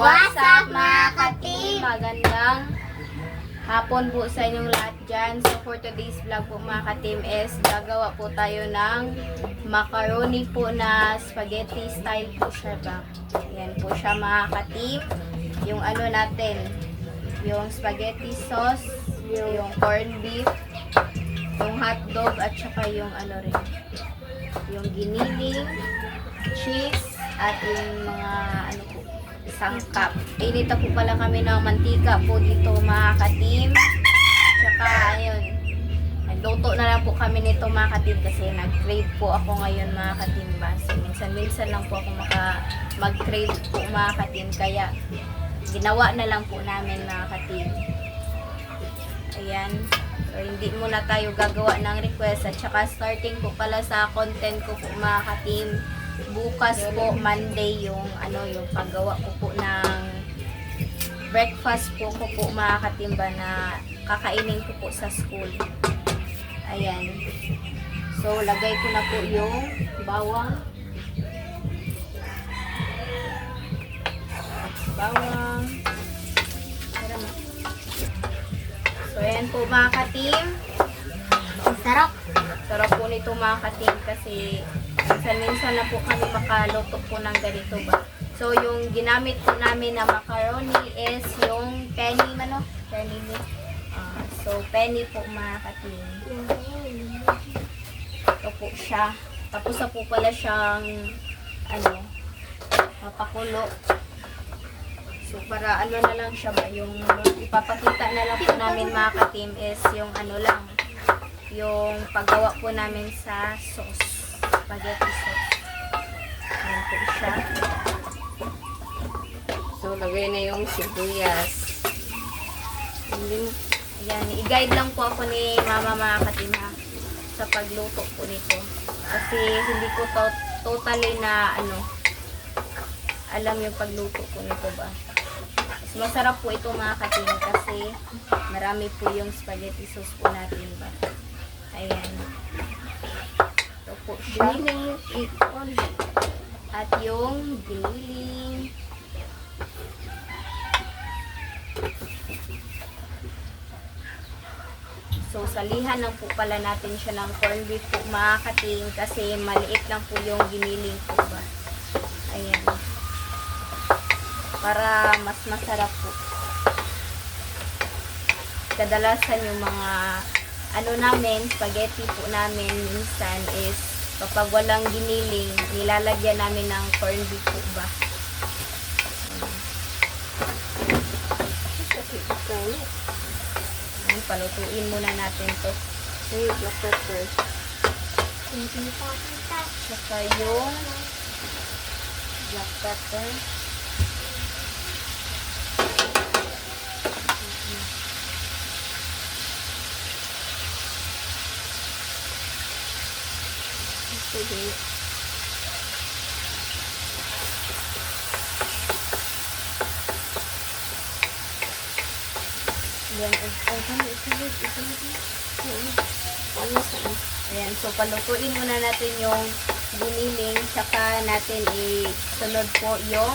What's up mga ka-team? Magandang hapon po sa inyong lahat dyan. So for today's vlog po mga ka-team is gagawa po tayo ng macaroni po na spaghetti style po siya ba. Yan po siya mga ka-team. Yung ano natin, yung spaghetti sauce, yung corned beef, yung hotdog at saka yung ano rin, yung giniling, cheese, at yung mga ano po, sangkap. Inita po pala kami ng mantika po dito mga ka-team. Tsaka ayun, nagluto na lang po kami nito mga ka-team kasi nag-crave po ako ngayon mga ka-team base. Minsan lang po ako mag-crave po mga ka-team, kaya ginawa na lang po namin mga ka-team. Ayan. So, hindi muna tayo gagawa ng request at saka starting po pala sa content ko po mga ka-team. Bukas po Monday yung ano yung paggawa ko po ng breakfast po ko po mga katimba na kakainin ko po sa school. Ayan. So lagay ko na po yung bawang. Bawang. So ayan po mga katim. Sarap. Sarap po nito mga katim kasi minsan na po kami makaluto po ng ganito ba. So, yung ginamit po namin na macaroni is yung penny mano. Penny meat. So, penny po mga katim. Ito po siya. Tapos na po pala siyang ano, mapakulo. So, para ano na lang siya ba. Yung ipapakita na lang po namin mga katim is yung ano lang. Yung paggawa po namin sa sauce. Spaghetti sauce. Ayan po siya. So, lagay na yung sibuyas. Ayan, i-guide lang po ako ni mama mga katima sa pagluto po nito. Kasi hindi ko totally na ano, alam yung pagluto po nito ba. Mas masarap po ito mga katima kasi marami po yung spaghetti sauce po natin ba. Ayan. Po siya. At yung giniling. So, salihan lang po pala natin siya ng corned beef po mga kating kasi maliit lang po yung giniling po ba. Ayan. Para mas masarap po. Kadalasan yung mga ano namin, spaghetti po namin minsan is kapag walang giniling, nilalagyan namin ng corned beef po ba. Ayan, palutuin muna natin to. Black pepper. Saka yung black pepper. Pwede. Ayan, so palutuin muna natin yung giniling, saka natin isunod po yung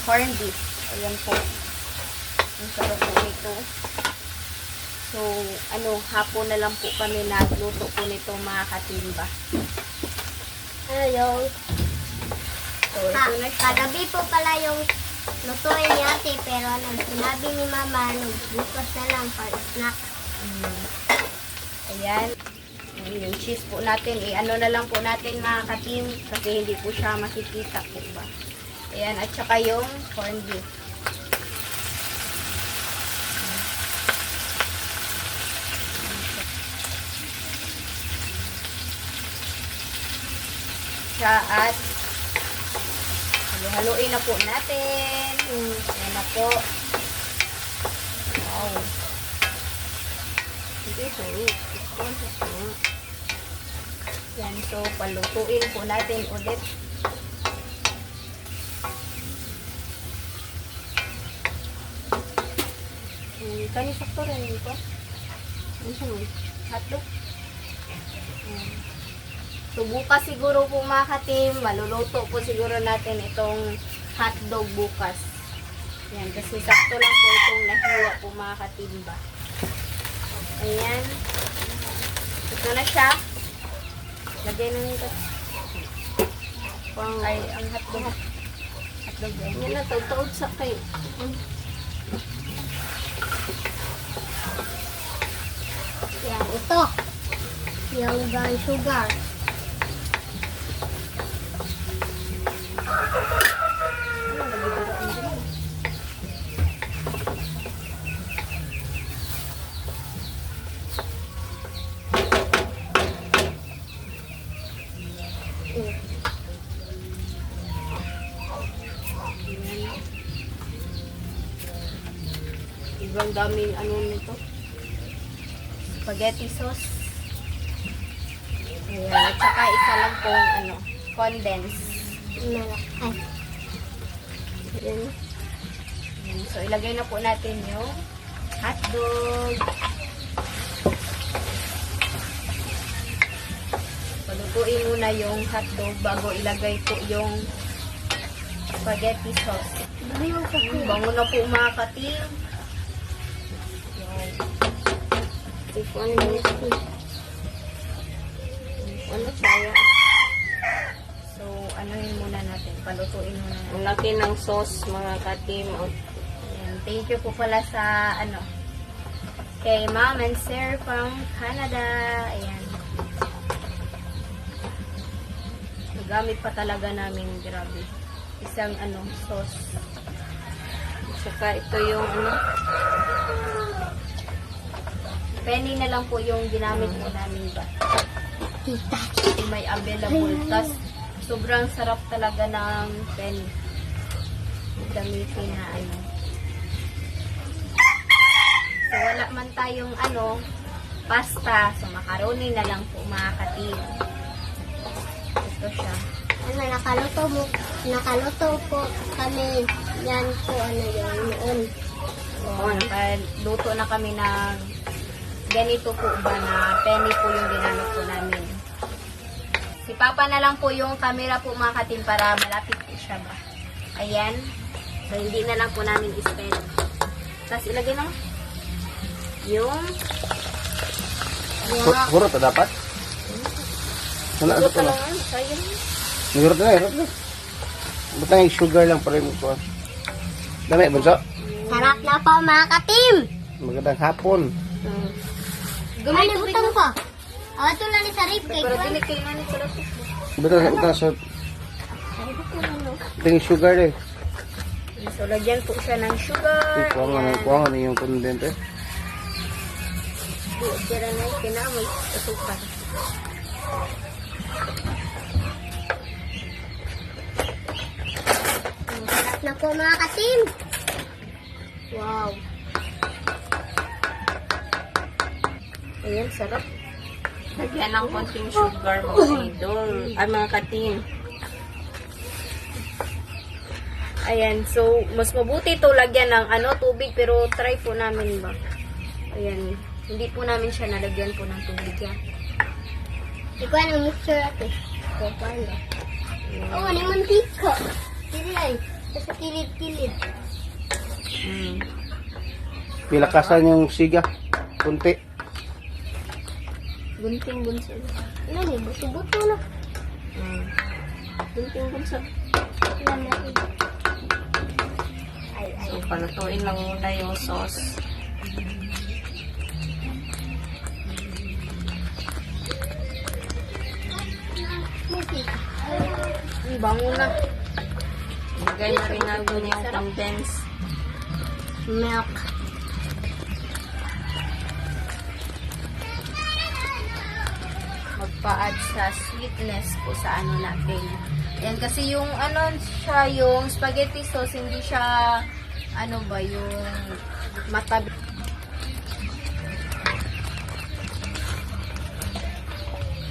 corned beef. Ayan po. Ang sarap po nito. So, ano, hapon na lang po kami nagluto po nito mga katimba. Hello. So, ito na siya. Kagabi po pala yung lutuin ni ate, pero sinabi ni mama, bukas na lang para snack. Ayan. Yung cheese po natin, ano na lang po natin mga katim, kasi hindi po siya makikita po ba. Ayan, at saka yung corned beef. At haluin na po natin. Ayan na po. Wow. Hindi, sorry. Yan, so palutuin po natin ulit. Kani sakto rin ito. Ano siya mo? Hotdog. So, bukas siguro po mga katim, maluluto po siguro natin itong hotdog bukas. Yan, kasi sakto lang po itong nahiwa po mga katimba. Ayan. Ito na siya. Lagay na nito. Ay, ang hotdog. Hotdog yan. Yan na, taud sa kayo. Yan, ito. Yung brown sugar. Ibang daming ano nito. Spaghetti sauce. Ayan. At saka isa lang pong ano, condensed. Ay, Ayan. Ayan. So, ilagay na po natin yung hotdog. Palutuin muna yung hotdog bago ilagay po yung spaghetti sauce. Bango na po mga katim. Ano saya? So, ano yun muna natin? Palutuin muna natin. Ang laki ng sauce, mga katim. Ayan. Thank you po pala sa ano kay Mom and Sir from Canada. Ayan. Nagamit pa talaga namin, grabe. Isang ano, sauce. Saka ito yung ano, Penny na lang po yung ginamit po namin ba. Yung may available. Tas, sobrang sarap talaga ng penny. Gamitin na ano. So, wala man tayong ano, pasta. So, macaroni na lang po mga katim. Ito siya. ano, nakaluto po kami. Yan po, ano yun. So, nakaluto na kami ng ganito po ba na penny po yung ginamit po namin. Si Papa na lang po yung camera po mga katim para malapit po siya ba. Ayan. So, hindi na lang po namin i-spend. Tapos, ilagay na yung Hurot na dapat? Wala ito na. lang. Sayang. Hurot na, hurot na. Ba't yung sugar lang pa rin mo? Dami, bunso. Sarap na po mga katim. Magandang hapon. Ano butang po? Ito lang ni Sarip kay Pero Juan. dinig kayo na nito lang. Buta sa tingin sugar eh. So, lagyan po siya ng sugar. Kuha nga yung condensed eh. Tira na yung kinamoy. Asukar. Sarap na po mga katim. Wow. Ayan, sarap. lagyan ng konting sugar, mga idol. Ay, mga katim. Ayan, so, mas mabuti ito lagyan ng ano, tubig, pero try po namin ba. Ayan, hindi po namin siya nalagyan po ng tubig yan. Hindi ko anong mixture ate. So, paano? Oo, ano yung mantika. Hindi ay. Sa kilid-kilid. Pilakasan yung siga. Kunti. Gunting bunso. Ano yun? Buto-buto na. Gunting bunso. Ilan natin. Ay, ay. So, palutuin lang muna yung sauce. Mantika. Ang bango na. Lagay na rin natin yung condensed. Milk. Magpa-add sa sweetness po sa ano natin. Yan kasi yung ano siya, yung spaghetti sauce, hindi siya ano ba, yung matabi.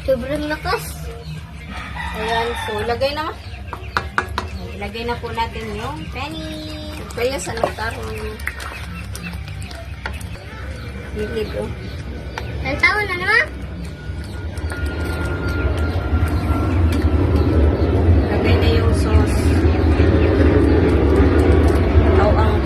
Sobrang lakas. Ayan, so ilagay na. Ilagay na po natin yung penny. Kaya sa latarong Liquid, oh. Ang taon na naman. lagay na yung sauce. Ito ang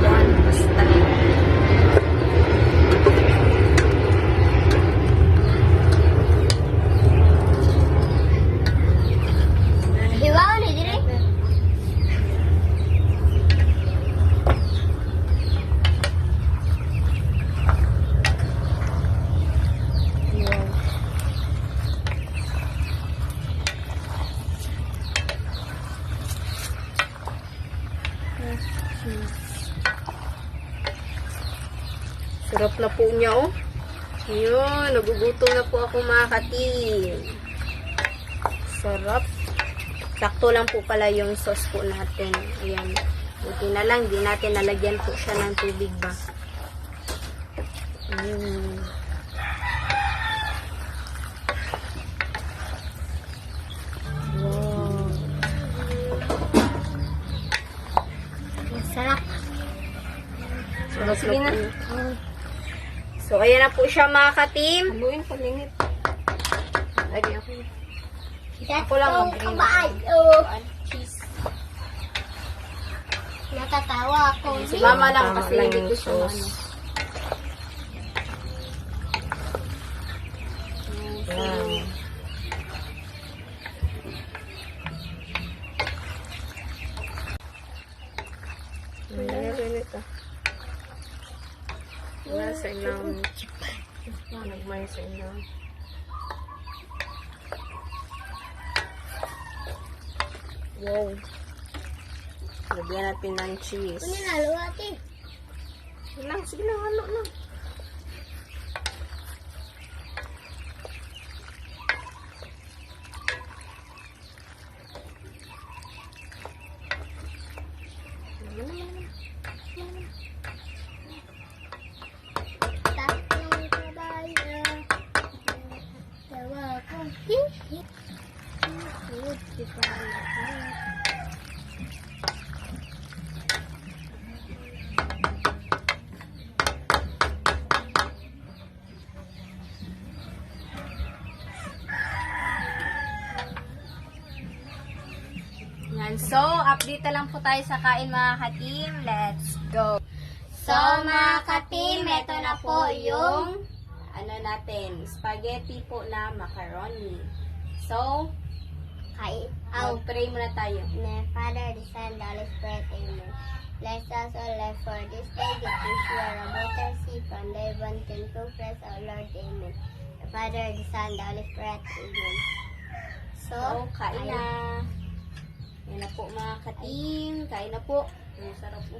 Sarap na po niya, oh. Yun, nagugutom na po ako mga ka-team. Sarap. Sakto lang po pala yung sauce po natin. Ayan. Buti na lang, di natin nalagyan po siya ng tubig ba. Ayun. Wow. Masarap. Sarap Sige na na. po. So, ayan na po siya mga ka-team. Haluin palingit. Lagyan ako. That's Ako lang so mag-green. kabayo. Cheese. Natatawa ako. Si mama lang Tama kasi lang hindi yung ko siya sauce. ano. Wow. Meron ito. Wala sa ilang. Nagmay sa ilang. Wow. Lagyan natin ng cheese. Ano na, luwati? Sige lang, ano lang. Tatlong kabayo. Tawa ko. Hihi. Si kabayo. Yan. So, update na lang po tayo sa kain mga ka-team. Let's go. So, mga ka-team, ito na po yung ano natin, spaghetti po na macaroni. So, kay Au. mag-pray muna tayo. My Father, the Son, the Holy Spirit, Amen. Bless us all, Lord, for this day, that we share a water sea from the one to bless our Lord, Amen. The Father, the Son, the Holy Spirit, Amen. So, So, kain ayun. na. Yan na po mga ka-team. Kain na po. Ang sarap po.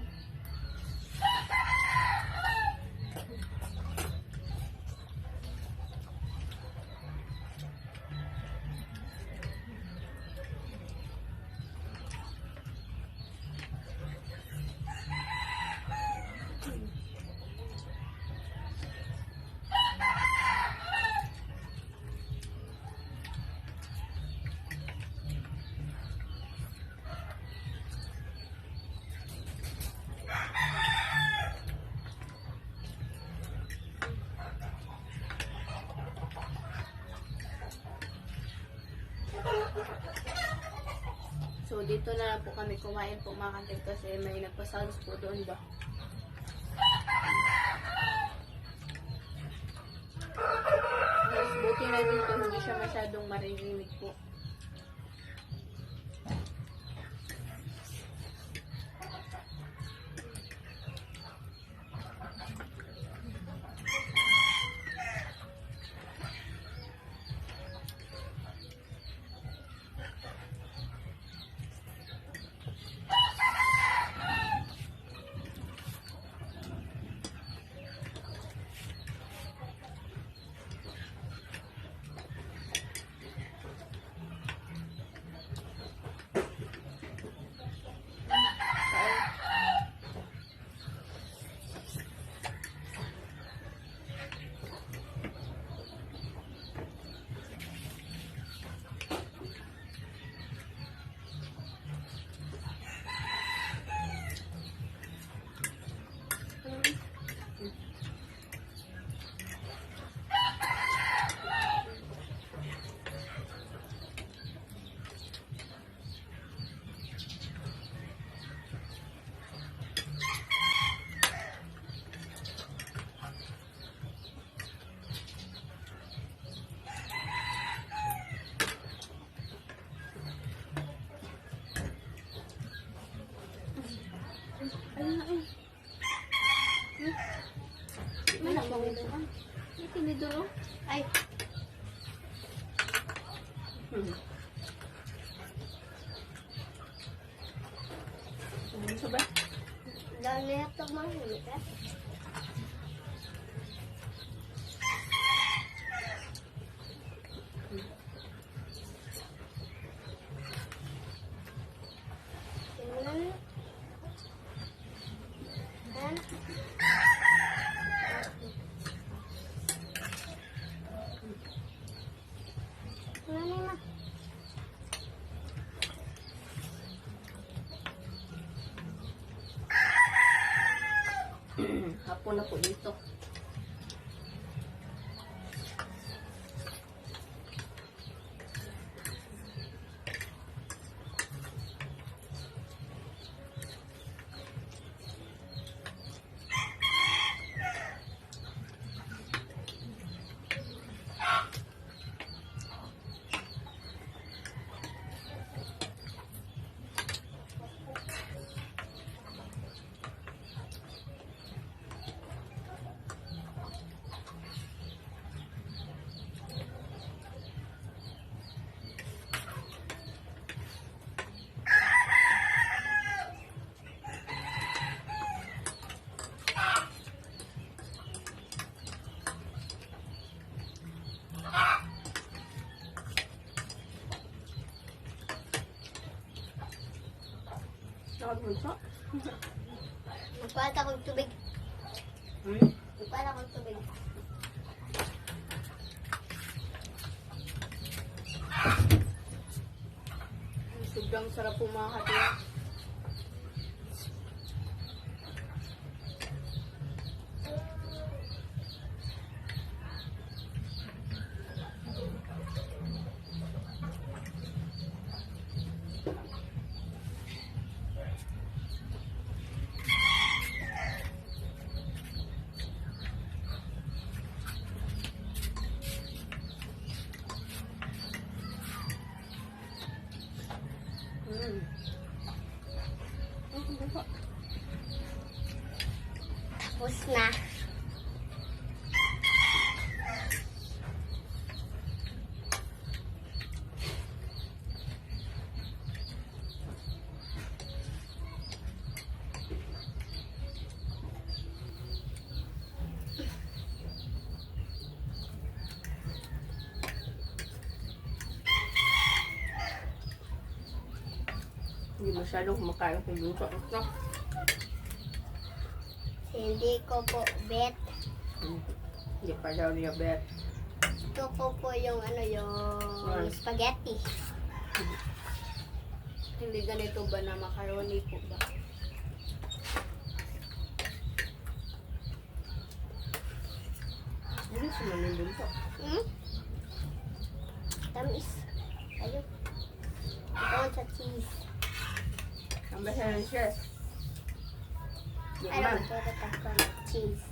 So, dito na lang po kami kumain po mga ka-team kasi may nagpasalos po doon ba. Mas buti na dito, hindi siya masyadong marinig po. May nakawin. May tinidoro. Ay. Ano ba? Dahil na ito mahimik ka. Tingnan. Yan. Tingnan mo na. Hapon na po dito. Nakabunso? Magpalat akong tubig. Hmm? Magpalat akong tubig. Sobrang sarap po mga katim. Tapos na. Hindi masyadong kumakain ng luto. No? Hindi ko po bet. Hindi pa daw niya bet. Gusto ko po yung ano yung spaghetti. Hindi ganito ba na macaroni po ba? Hindi sumanin luto. Hmm? Tamis. Ayun. Ito sa cheese. Ang basa ng chef. Di Ano man. matutot ako ng cheese.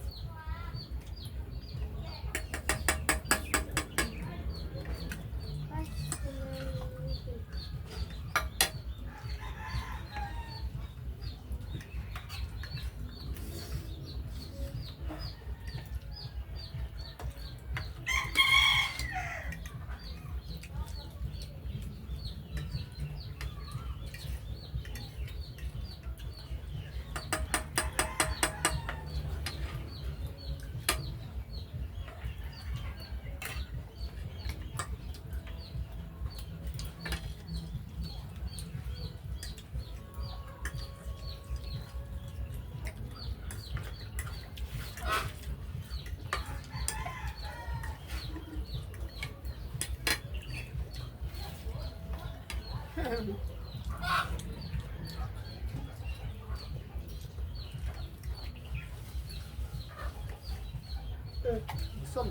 Som.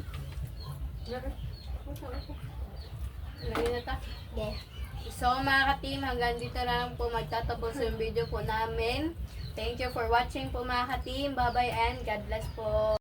Lagyan na ta. Yeah. So mga ka-team, hanggang dito na lang po magtatapos yung video po namin. Thank you for watching po mga ka-team. Bye-bye and God bless po.